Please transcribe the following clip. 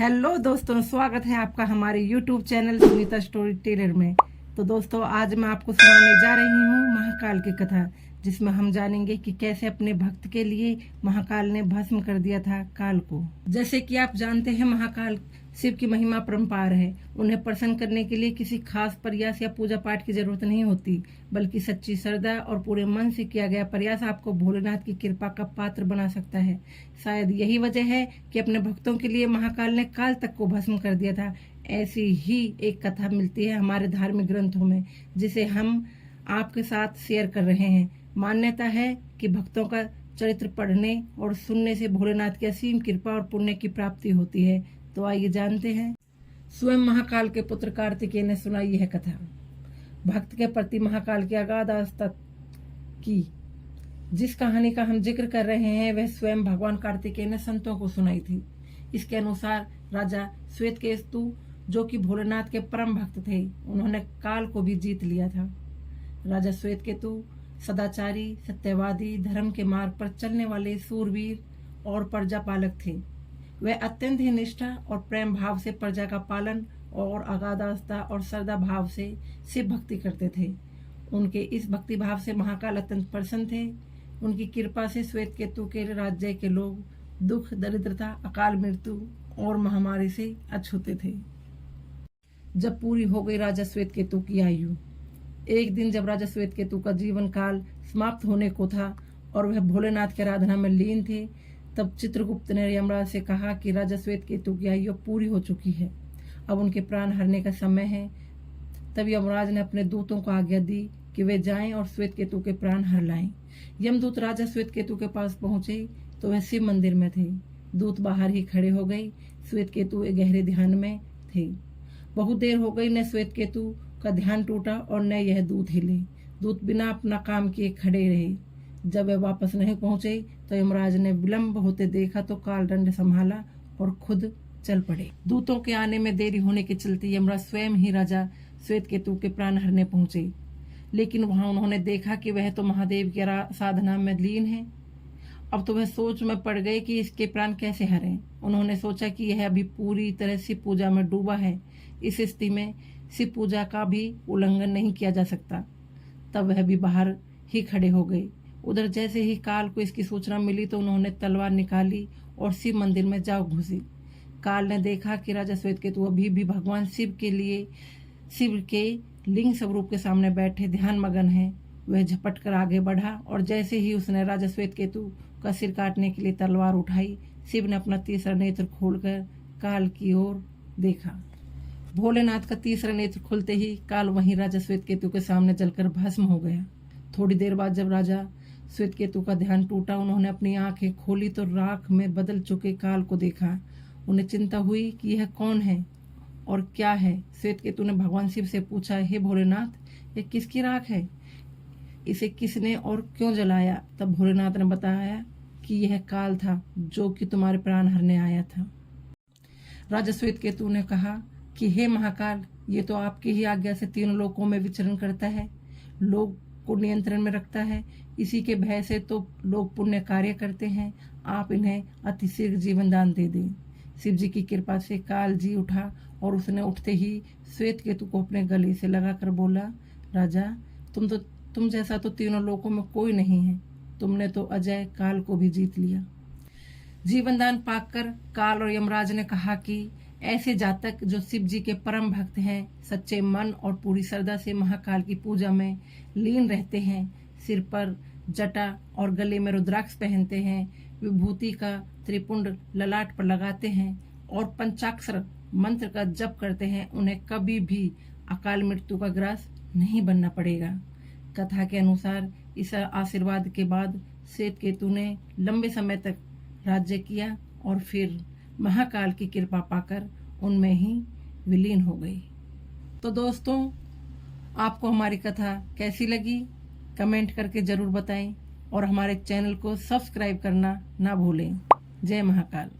Hello दोस्तों, स्वागत है आपका हमारे YouTube channel Sunita story teller में। तो दोस्तों, आज मैं आपको सुनाने जा रही हूँ महाकाल की कथा, जिसमें हम जानेंगे कि कैसे अपने भक्त के लिए महाकाल ने भस्म कर दिया था काल को। जैसे कि आप जानते हैं, महाकाल शिव की महिमा परम्पार है। उन्हें प्रसन्न करने के लिए किसी खास प्रयास या पूजा पाठ की जरूरत नहीं होती, बल्कि सच्ची श्रद्धा और पूरे मन से किया गया प्रयास आपको भोलेनाथ की कृपा का पात्र बना सकता है। शायद यही वजह है कि अपने भक्तों के लिए महाकाल ने काल तक को भस्म कर दिया था। ऐसी ही एक कथा मिलती है हमारे धार्मिक ग्रंथों में, जिसे हम आपके साथ शेयर कर रहे हैं। मान्यता है कि भक्तों का चरित्र पढ़ने और सुनने से भोलेनाथ की असीम कृपा और पुण्य की प्राप्ति होती है। तो आइए जानते हैं। स्वयं महाकाल के पुत्र कार्तिकेय ने सुनाई यह कथा। भक्त के प्रति महाकाल की अगाध आस्था की जिस कहानी का हम जिक्र कर रहे हैं, वह स्वयं भगवान कार्तिकेय ने संतों को सुनाई थी। इसके अनुसार राजा श्वेतकेतु, जो कि भोलेनाथ के परम भक्त थे, उन्होंने काल को भी जीत लिया था। राजा श्वेतकेतु सदाचारी, सत्यवादी, धर्म के मार्ग पर चलने वाले सूरवीर और प्रजा पालक थे। वे अत्यंत ही निष्ठा और प्रेम भाव से प्रजा का पालन और अगाध आस्था और श्रद्धा भाव से शिव भक्ति करते थे। उनके इस भक्ति भाव से महाकाल अत्यंत प्रसन्न थे। उनकी कृपा से श्वेतकेतु के राज्य के लोग दुख, दरिद्रता, अकाल मृत्यु और महामारी से अछूते थे। जब पूरी हो गई राजा श्वेतकेतु की आयु, एक दिन जब राजा श्वेतकेतु का जीवन काल समाप्त होने को था और वह भोलेनाथ की आराधना में लीन थे, तब चित्रगुप्त ने यमराज से कहा कि राजा श्वेतकेतु की आयु पूरी हो चुकी है, अब उनके प्राण हरने का समय है। तब यमराज ने अपने दूतों को आज्ञा दी कि वे जाएं और श्वेतकेतु के प्राण हर लाएं। यमदूत राजा श्वेतकेतु के पास पहुंचे तो वह शिव मंदिर में थे। दूत बाहर ही खड़े हो गए। श्वेतकेतु गहरे ध्यान में थे। बहुत देर हो गई, न श्वेतकेतु का ध्यान टूटा और न यह दूत हिले। दूत बिना अपना काम किए खड़े रहे। जब वे वापस नहीं पहुंचे तो यमराज ने विलंब होते देखा तो काल दंड संभाला और खुद चल पड़े। दूतों के आने में देरी होने के चलते यमराज स्वयं ही राजा श्वेतकेतु के प्राण हरने पहुंचे, लेकिन वहां उन्होंने देखा कि वह तो महादेव की साधना में लीन है। अब तो वह सोच में पड़ गए कि इसके प्राण कैसे हरें। उन्होंने सोचा कि यह अभी पूरी तरह शिव पूजा में डूबा है, इस स्थिति में शिव पूजा का भी उल्लंघन नहीं किया जा सकता। तब वह भी बाहर ही खड़े हो गए। उधर जैसे ही काल को इसकी सूचना मिली तो उन्होंने तलवार निकाली और शिव मंदिर में जा घुसी। काल ने देखा कि राजा श्वेतकेतु अभी भी भगवान शिव के लिंग स्वरूप के सामने बैठे ध्यान मगन है। वह झपट कर आगे बढ़ा और जैसे ही उसने राजा श्वेतकेतु का सिर काटने के लिए तलवार उठाई, शिव ने अपना तीसरा नेत्र खोलकर काल की ओर देखा। भोलेनाथ का तीसरा नेत्र खुलते ही काल वहीं राजा श्वेतकेतु के सामने जलकर भस्म हो गया। थोड़ी देर बाद जब राजा श्वेतकेतु का ध्यान टूटा, उन्होंने अपनी आंखें खोली तो राख में बदल चुके काल को देखा। उन्हें चिंता हुई कि यह कौन है और क्या है। श्वेतकेतु ने भगवान शिव से पूछा, हे भोलेनाथ, यह किसकी राख है? इसे किसने और क्यों जलाया? तब भोलेनाथ ने बताया कि यह काल था, जो कि तुम्हारे प्राण हरने आया था। राजा श्वेतकेतु ने कहा कि हे महाकाल, ये तो आपकी ही आज्ञा से तीनों लोकों में विचरण करता है, लोग को नियंत्रण में रखता है। इसी के भय से तो लोग पुण्य कार्य करते हैं। आप इन्हें अतिशीघ्र जीवन दान दे दें। शिव जी की कृपा से काल जी उठा और उसने उठते ही श्वेतकेतु को अपने गले से लगाकर बोला, राजा, तुम जैसा तो तीनों लोकों में कोई नहीं है। तुमने तो अजय काल को भी जीत लिया। जीवन दान पाकर काल और यमराज ने कहा कि ऐसे जातक जो शिव जी के परम भक्त हैं, सच्चे मन और पूरी श्रद्धा से महाकाल की पूजा में लीन रहते हैं, सिर पर जटा और गले में रुद्राक्ष पहनते हैं, विभूति का त्रिपुंड ललाट पर लगाते हैं और पंचाक्षर मंत्र का जप करते हैं, उन्हें कभी भी अकाल मृत्यु का ग्रास नहीं बनना पड़ेगा। कथा के अनुसार इस आशीर्वाद के बाद श्वेतकेतु ने लंबे समय तक राज्य किया और फिर महाकाल की कृपा पाकर उनमें ही विलीन हो गई। तो दोस्तों, आपको हमारी कथा कैसी लगी कमेंट करके जरूर बताएं और हमारे चैनल को सब्सक्राइब करना ना भूलें। जय महाकाल।